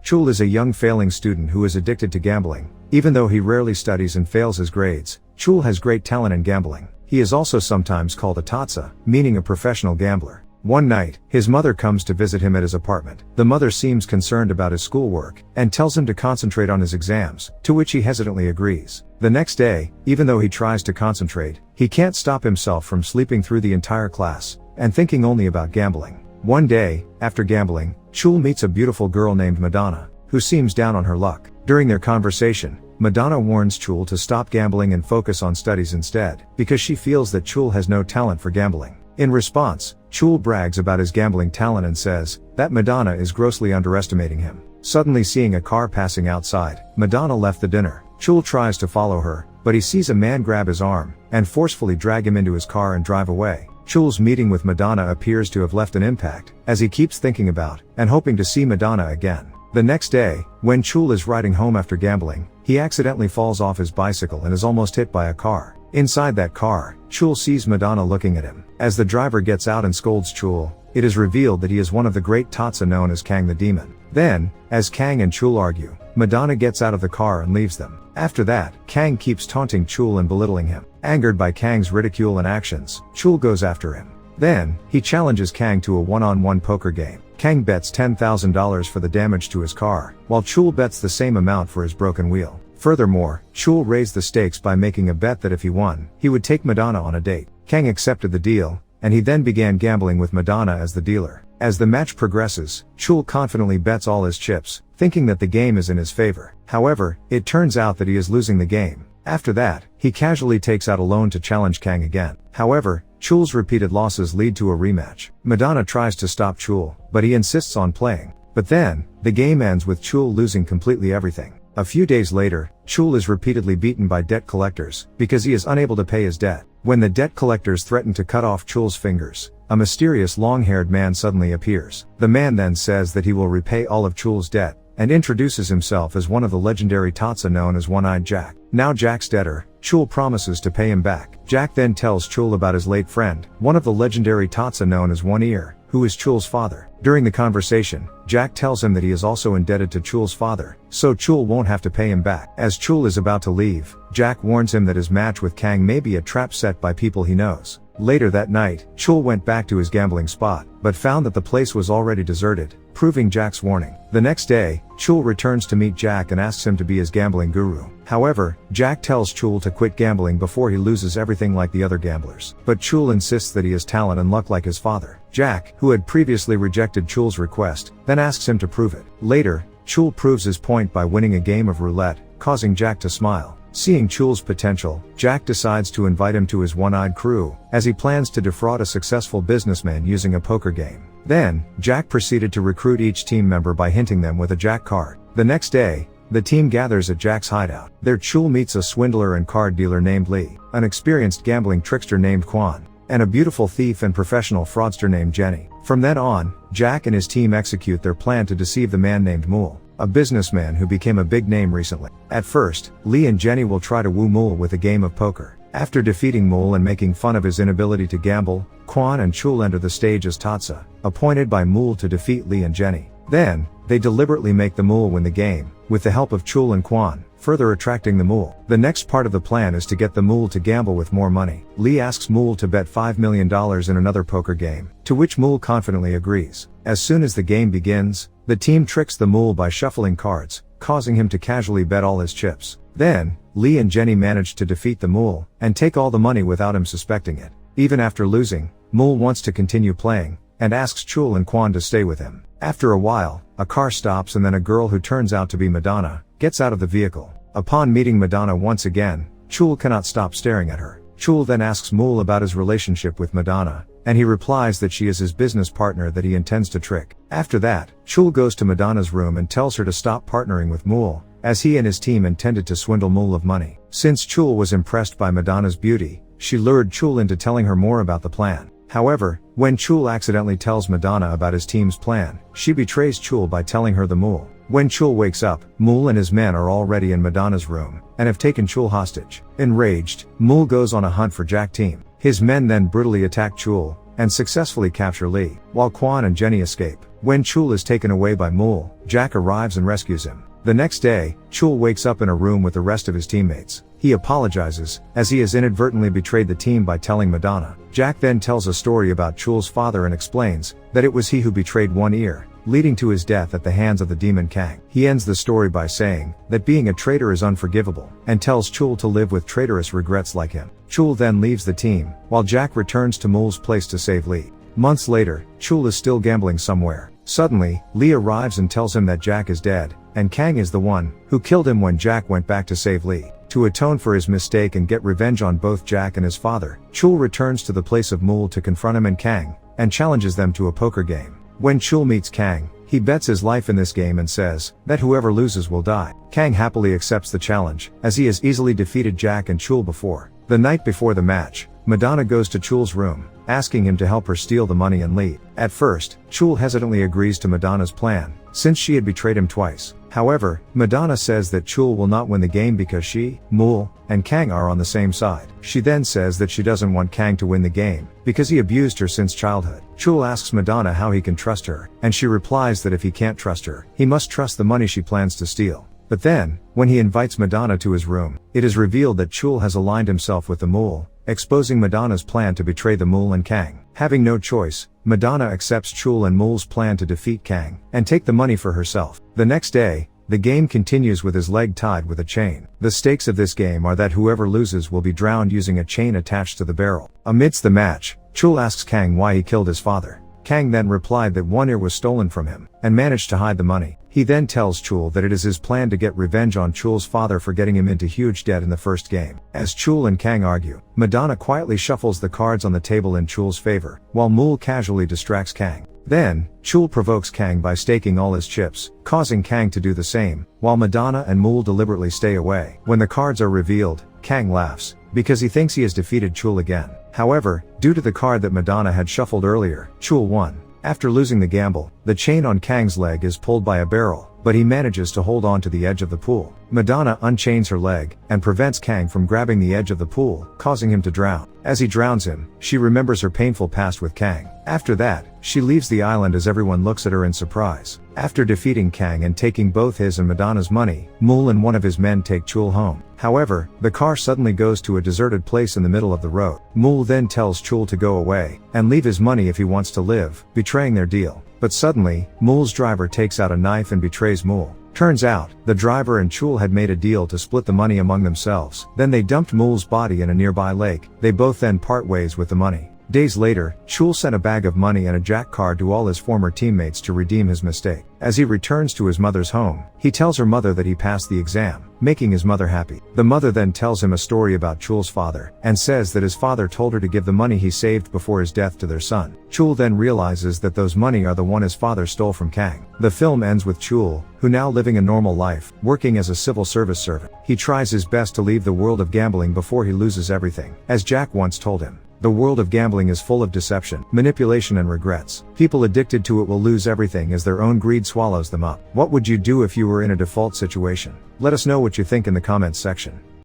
Chul is a young failing student who is addicted to gambling. Even though he rarely studies and fails his grades, Chul has great talent in gambling. He is also sometimes called a tatsa, meaning a professional gambler. One night, his mother comes to visit him at his apartment. The mother seems concerned about his schoolwork, and tells him to concentrate on his exams, to which he hesitantly agrees. The next day, even though he tries to concentrate, he can't stop himself from sleeping through the entire class, and thinking only about gambling. One day, after gambling, Chul meets a beautiful girl named Madonna, who seems down on her luck. During their conversation, Madonna warns Chul to stop gambling and focus on studies instead, because she feels that Chul has no talent for gambling. In response, Chul brags about his gambling talent and says that Madonna is grossly underestimating him. Suddenly seeing a car passing outside, Madonna left the dinner. Chul tries to follow her, but he sees a man grab his arm and forcefully drag him into his car and drive away. Chul's meeting with Madonna appears to have left an impact, as he keeps thinking about and hoping to see Madonna again. The next day, when Chul is riding home after gambling, he accidentally falls off his bicycle and is almost hit by a car. Inside that car, Chul sees Madonna looking at him. As the driver gets out and scolds Chul, it is revealed that he is one of the great tatsa known as Kang the Demon. Then, as Kang and Chul argue, Madonna gets out of the car and leaves them. After that, Kang keeps taunting Chul and belittling him. Angered by Kang's ridicule and actions, Chul goes after him. Then, he challenges Kang to a one-on-one poker game. Kang bets $10,000 for the damage to his car, while Chul bets the same amount for his broken wheel. Furthermore, Chul raised the stakes by making a bet that if he won, he would take Madonna on a date. Kang accepted the deal, and he then began gambling with Madonna as the dealer. As the match progresses, Chul confidently bets all his chips, thinking that the game is in his favor. However, it turns out that he is losing the game. After that, he casually takes out a loan to challenge Kang again. However, Chul's repeated losses lead to a rematch. Madonna tries to stop Chul, but he insists on playing. But then, the game ends with Chul losing completely everything. A few days later, Chul is repeatedly beaten by debt collectors, because he is unable to pay his debt. When the debt collectors threaten to cut off Chul's fingers, a mysterious long-haired man suddenly appears. The man then says that he will repay all of Chul's debt, and introduces himself as one of the legendary tatsa known as One-Eyed Jack. Now Jack's debtor, Chul promises to pay him back. Jack then tells Chul about his late friend, one of the legendary tatsa known as One Ear, who is Chul's father. During the conversation, Jack tells him that he is also indebted to Chul's father, so Chul won't have to pay him back. As Chul is about to leave, Jack warns him that his match with Kang may be a trap set by people he knows. Later that night, Chul went back to his gambling spot, but found that the place was already deserted, proving Jack's warning. The next day, Chul returns to meet Jack and asks him to be his gambling guru. However, Jack tells Chul to quit gambling before he loses everything like the other gamblers. But Chul insists that he has talent and luck like his father. Jack, who had previously rejected Chul's request, then asks him to prove it. Later, Chul proves his point by winning a game of roulette, causing Jack to smile. Seeing Chul's potential, Jack decides to invite him to his one-eyed crew, as he plans to defraud a successful businessman using a poker game. Then, Jack proceeded to recruit each team member by hinting them with a Jack card. The next day, the team gathers at Jack's hideout. There Chul meets a swindler and card dealer named Lee, an experienced gambling trickster named Kwan, and a beautiful thief and professional fraudster named Jenny. From then on, Jack and his team execute their plan to deceive the man named Mool, a businessman who became a big name recently. At first, Lee and Jenny will try to woo Mool with a game of poker. After defeating Mool and making fun of his inability to gamble, Kwan and Chul enter the stage as tatsa, appointed by Mool to defeat Lee and Jenny. Then, they deliberately make the Mool win the game, with the help of Chul and Kwan, further attracting the Mool. The next part of the plan is to get the Mool to gamble with more money. Lee asks Mool to bet $5 million in another poker game, to which Mool confidently agrees. As soon as the game begins, the team tricks the Mool by shuffling cards, causing him to casually bet all his chips. Then, Lee and Jenny manage to defeat the Mool, and take all the money without him suspecting it. Even after losing, Mool wants to continue playing, and asks Chul and Kwan to stay with him. After a while, a car stops and then a girl who turns out to be Madonna, gets out of the vehicle. Upon meeting Madonna once again, Chul cannot stop staring at her. Chul then asks Mool about his relationship with Madonna, and he replies that she is his business partner that he intends to trick. After that, Chul goes to Madonna's room and tells her to stop partnering with Mool, as he and his team intended to swindle Mool of money. Since Chul was impressed by Madonna's beauty, she lured Chul into telling her more about the plan. However, when Chul accidentally tells Madonna about his team's plan, she betrays Chul by telling her the Mool. When Chul wakes up, Mool and his men are already in Madonna's room, and have taken Chul hostage. Enraged, Mool goes on a hunt for Jack's team. His men then brutally attack Chul, and successfully capture Lee, while Kwan and Jenny escape. When Chul is taken away by Mul, Jack arrives and rescues him. The next day, Chul wakes up in a room with the rest of his teammates. He apologizes, as he has inadvertently betrayed the team by telling Madonna. Jack then tells a story about Chul's father and explains that it was he who betrayed One Ear, leading to his death at the hands of the demon Kang. He ends the story by saying that being a traitor is unforgivable, and tells Chul to live with traitorous regrets like him. Chul then leaves the team, while Jack returns to Mul's place to save Lee. Months later, Chul is still gambling somewhere. Suddenly, Lee arrives and tells him that Jack is dead, and Kang is the one who killed him when Jack went back to save Lee. To atone for his mistake and get revenge on both Jack and his father, Chul returns to the place of Mul to confront him and Kang, and challenges them to a poker game. When Chul meets Kang, he bets his life in this game and says that whoever loses will die. Kang happily accepts the challenge, as he has easily defeated Jack and Chul before. The night before the match, Madonna goes to Chul's room, asking him to help her steal the money and leave. At first, Chul hesitantly agrees to Madonna's plan, since she had betrayed him twice. However, Madonna says that Chul will not win the game because she, Mul, and Kang are on the same side. She then says that she doesn't want Kang to win the game, because he abused her since childhood. Chul asks Madonna how he can trust her, and she replies that if he can't trust her, he must trust the money she plans to steal. But then, when he invites Madonna to his room, it is revealed that Chul has aligned himself with the Mul, exposing Madonna's plan to betray the Mul and Kang. Having no choice, Madonna accepts Chul and Mul's plan to defeat Kang, and take the money for herself. The next day, the game continues with his leg tied with a chain. The stakes of this game are that whoever loses will be drowned using a chain attached to the barrel. Amidst the match, Chul asks Kang why he killed his father. Kang then replied that One Ear was stolen from him, and managed to hide the money. He then tells Chul that it is his plan to get revenge on Chul's father for getting him into huge debt in the first game. As Chul and Kang argue, Madonna quietly shuffles the cards on the table in Chul's favor, while Mul casually distracts Kang. Then, Chul provokes Kang by staking all his chips, causing Kang to do the same, while Madonna and Mul deliberately stay away. When the cards are revealed, Kang laughs, because he thinks he has defeated Chul again. However, due to the card that Madonna had shuffled earlier, Chul won. After losing the gamble, the chain on Kang's leg is pulled by a barrel, but he manages to hold on to the edge of the pool. Madonna unchains her leg, and prevents Kang from grabbing the edge of the pool, causing him to drown. As he drowns him, she remembers her painful past with Kang. After that, she leaves the island as everyone looks at her in surprise. After defeating Kang and taking both his and Madonna's money, Mul and one of his men take Chul home. However, the car suddenly goes to a deserted place in the middle of the road. Mul then tells Chul to go away, and leave his money if he wants to live, betraying their deal. But suddenly, Mul's driver takes out a knife and betrays Mul. Turns out, the driver and Chul had made a deal to split the money among themselves. Then they dumped Mul's body in a nearby lake. They both then part ways with the money. Days later, Chul sent a bag of money and a Jack card to all his former teammates to redeem his mistake. As he returns to his mother's home, he tells her mother that he passed the exam, making his mother happy. The mother then tells him a story about Chul's father, and says that his father told her to give the money he saved before his death to their son. Chul then realizes that those money are the one his father stole from Kang. The film ends with Chul, who now living a normal life, working as a civil service servant. He tries his best to leave the world of gambling before he loses everything. As Jack once told him, the world of gambling is full of deception, manipulation and regrets. People addicted to it will lose everything as their own greed swallows them up. What would you do if you were in a default situation? Let us know what you think in the comments section.